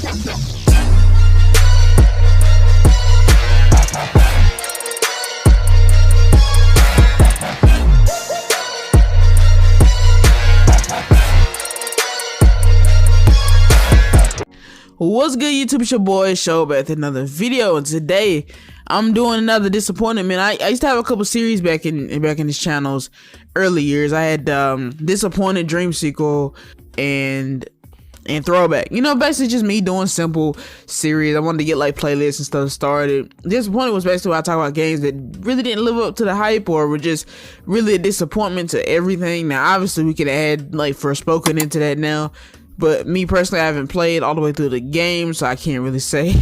What's good, YouTube? It's your boy Show back with another video, and today I'm doing another disappointment. Man, I used to have a couple series back in this channel's early years. I had Disappointed, Dream Sequel, and Throwback. You know, basically just me doing simple series. I wanted to get like playlists and stuff started. Disappointed was basically where I talk about games that really didn't live up to the hype or were just really a disappointment to everything. Now, obviously, we could add like Forspoken into that now. But me personally, I haven't played all the way through the game, so I can't really say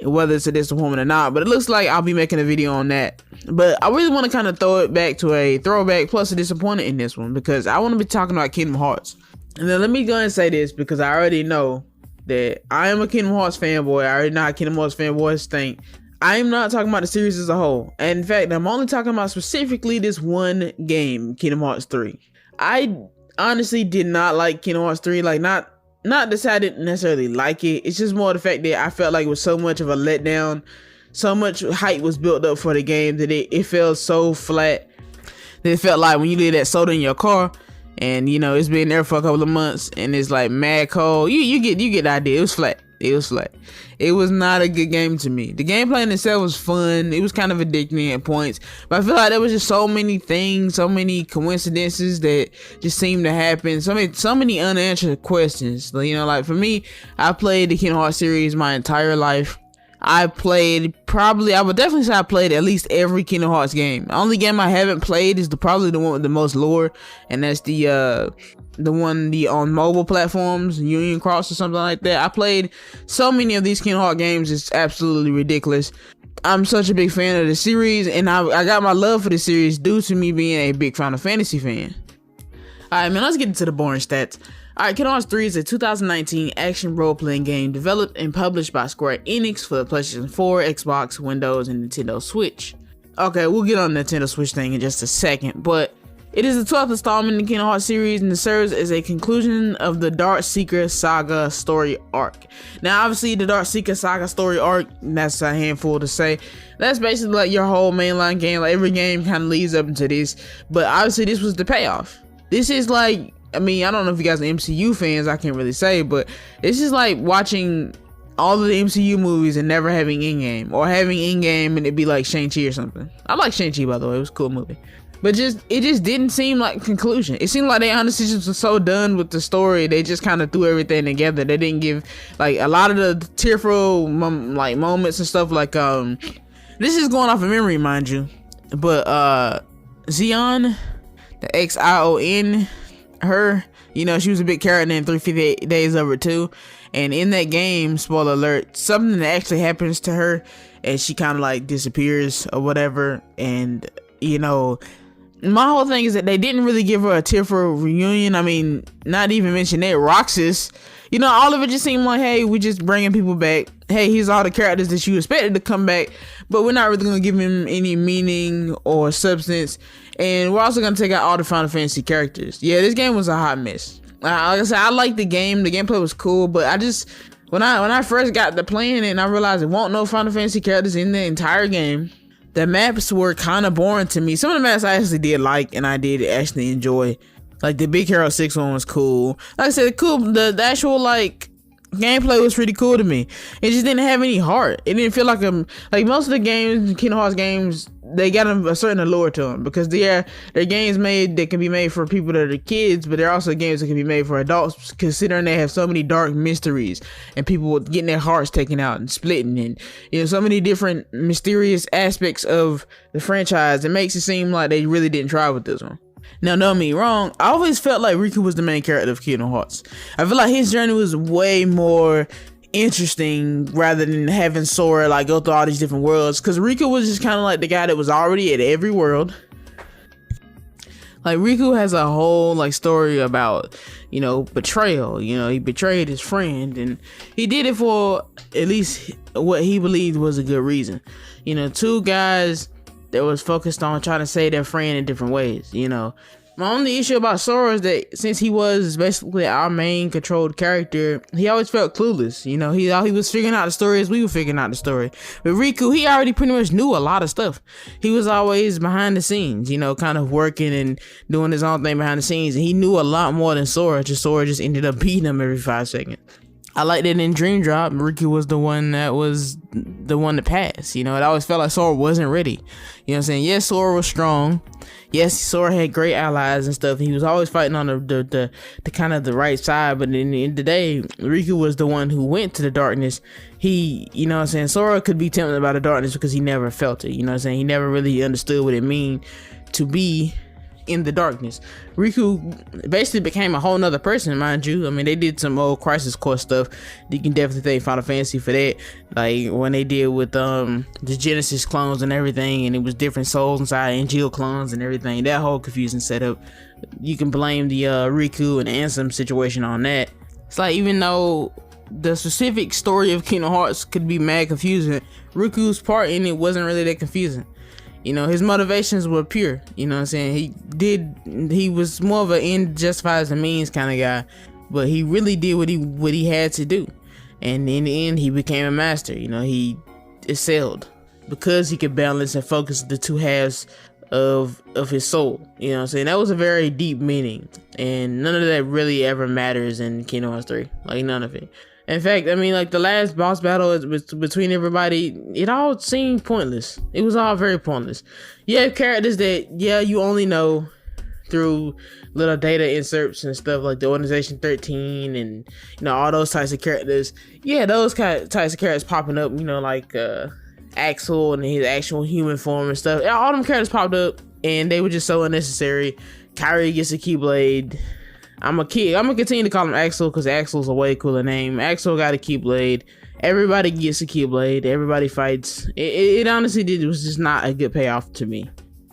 whether it's a disappointment or not. But it looks like I'll be making a video on that. But I really want to kind of throw it back to a throwback plus a disappointment in this one, because I want to be talking about Kingdom Hearts. And then let me go and say this, because I already know that I am a Kingdom Hearts fanboy. I already know how Kingdom Hearts fanboys think. I am not talking about the series as a whole. And in fact, I'm only talking about specifically this one game, Kingdom Hearts 3. I honestly did not like Kingdom Hearts 3. Like, not to say I didn't necessarily like it. It's just more the fact that I felt like it was so much of a letdown. So much hype was built up for the game that it felt so flat. That it felt like when you leave that soda in your car and you know it's been there for a couple of months and it's like mad cold. You get the idea. It was flat. It was not a good game to me. The gameplay in itself was fun. It was kind of addicting at points, but I feel like there was just so many things, so many coincidences that just seemed to happen. So many unanswered questions. You know, like for me, I played the Kingdom Hearts series my entire life. I would definitely say I played at least every Kingdom Hearts game. The only game I haven't played is probably the one with the most lore, and that's the one on mobile platforms, Union Cross or something like that. I played so many of these Kingdom Hearts games, it's absolutely ridiculous. I'm such a big fan of the series, and I got my love for the series due to me being a big Final Fantasy fan. Alright, man, let's get into the boring stats. Alright, Kingdom Hearts 3 is a 2019 action role-playing game developed and published by Square Enix for the PlayStation 4, Xbox, Windows, and Nintendo Switch. Okay, we'll get on the Nintendo Switch thing in just a second, but it is the 12th installment in the Kingdom Hearts series, and it serves as a conclusion of the Darkseeker Saga story arc. Now, obviously, the Darkseeker Saga story arc, that's a handful to say. That's basically like your whole mainline game. Like, every game kind of leads up into this, but obviously, this was the payoff. This is like, I mean, I don't know if you guys are MCU fans, I can't really say, but it's just like watching all of the MCU movies and never having Endgame, or having Endgame and it'd be like Shang-Chi or something. I like Shang-Chi, by the way, it was a cool movie. But it just didn't seem like a conclusion. It seemed like they honestly just were so done with the story, they just kind of threw everything together. They didn't give, like, a lot of the tearful moments and stuff, like, this is going off of memory, mind you, but Xehanort, the Xion, her, you know, she was a big character in 358 Days Over too, and in that game, spoiler alert, something that actually happens to her and she kind of like disappears or whatever. And you know, my whole thing is that they didn't really give her a tearful reunion. I mean, not even mention that Roxas, you know, all of it just seemed like, hey, we're just bringing people back. Hey, here's all the characters that you expected to come back, but we're not really going to give him any meaning or substance. And we're also going to take out all the Final Fantasy characters. Yeah, this game was a hot mess. Like I said, I liked the game. The gameplay was cool, but I just, when I first got to playing it and I realized there won't no Final Fantasy characters in the entire game, the maps were kind of boring to me. Some of the maps I actually did like and I did actually enjoy. Like the Big Hero 6 one was cool. Like I said, cool. The actual like gameplay was pretty cool to me. It just didn't have any heart. It didn't feel like like most of the games, Kingdom Hearts games, they got a certain allure to them, because they're games that can be made for people that are kids, but they're also games that can be made for adults, considering they have so many dark mysteries and people getting their hearts taken out and splitting, and you know, so many different mysterious aspects of the franchise. It makes it seem like they really didn't try with this one. Now, don't get me wrong, I always felt like Riku was the main character of Kingdom Hearts. I feel like his journey was way more interesting rather than having Sora like go through all these different worlds, because Riku was just kind of like the guy that was already at every world. Like, Riku has a whole like story about, you know, betrayal. You know, he betrayed his friend, and he did it for at least what he believed was a good reason. You know, two guys that was focused on trying to save their friend in different ways. You know, My only issue about Sora is that since he was basically our main controlled character, he always felt clueless. You know, he was figuring out the story as we were figuring out the story. But Riku, he already pretty much knew a lot of stuff. He was always behind the scenes, you know, kind of working and doing his own thing behind the scenes. And he knew a lot more than Sora. Sora just ended up beating him every 5 seconds. I liked that in Dream Drop, Riku was the one to pass. You know, it always felt like Sora wasn't ready. You know what I'm saying? Yes, Sora was strong. Yes, Sora had great allies and stuff. He was always fighting on the kind of the right side. But in the end of the day, Riku was the one who went to the darkness. You know what I'm saying? Sora could be tempted by the darkness because he never felt it. You know what I'm saying? He never really understood what it mean to be in the darkness. Riku basically became a whole nother person, mind you. I mean, they did some old Crisis Core stuff. You can definitely thank Final Fantasy for that. Like when they did with the Genesis clones and everything, and it was different souls inside Angel clones and everything. That whole confusing setup. You can blame the Riku and Ansem situation on that. It's like, even though the specific story of Kingdom Hearts could be mad confusing, Riku's part in it wasn't really that confusing. You know, his motivations were pure. You know what I'm saying? He was more of an end justifies the means kind of guy, but he really did what he had to do. And in the end, he became a master. You know, he excelled because he could balance and focus the two halves of his soul. You know what I'm saying? That was a very deep meaning, and none of that really ever matters in Kingdom Hearts 3. Like, none of it. In fact, I mean, like, the last boss battle between everybody, it all seemed pointless. It was all very pointless. You have characters that, yeah, you only know through little data inserts and stuff like the Organization 13 and, you know, all those types of characters. Yeah, those types of characters popping up, you know, like Axel and his actual human form and stuff. All them characters popped up and they were just so unnecessary. Kyrie gets a Keyblade. I'm gonna continue to call him Axel because Axel's a way cooler name. Axel got a Keyblade. Everybody gets a Keyblade. Everybody fights. It honestly it was just not a good payoff to me.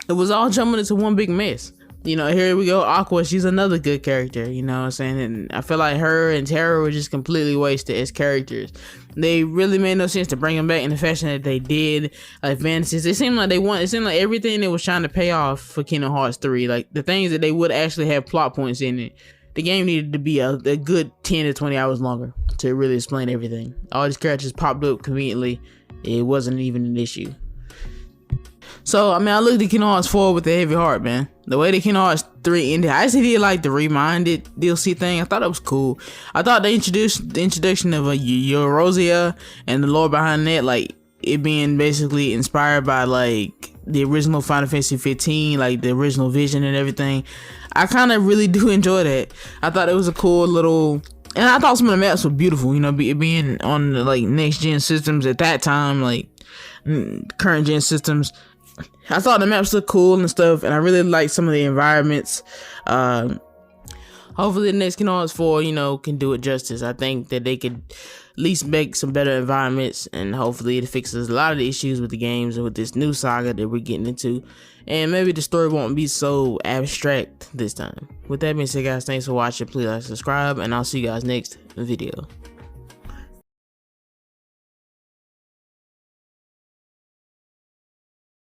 It was all jumping into one big mess. You know, here we go. Aqua, she's another good character. You know what I'm saying? And I feel like her and Terra were just completely wasted as characters. They really made no sense to bring them back in the fashion that they did. Like Fantasies, it seemed like everything they was trying to pay off for Kingdom Hearts 3, like the things that they would actually have plot points in it. The game needed to be a good 10 to 20 hours longer to really explain everything. All these characters popped up conveniently. It wasn't even an issue. So, I mean, I looked at Kingdom Hearts 4 with a heavy heart, man. The way the Kingdom Hearts 3 ended, I actually did like the reminded DLC thing. I thought it was cool. I thought the introduction of Eurasia and the lore behind that, like it being basically inspired by like the original Final Fantasy 15, like the original vision and everything. I kind of really do enjoy that. I thought it was a cool little, and I thought some of the maps were beautiful, you know, being on the, like, next gen systems at that time, like current gen systems. I thought the maps looked cool and stuff, and I really liked some of the environments. Hopefully the next Kingdom Hearts 4, you know, can do it justice. I think that they could at least make some better environments, and hopefully it fixes a lot of the issues with the games and with this new saga that we're getting into. And maybe the story won't be so abstract this time. With that being said, guys, thanks for watching. Please like, subscribe, and I'll see you guys next video.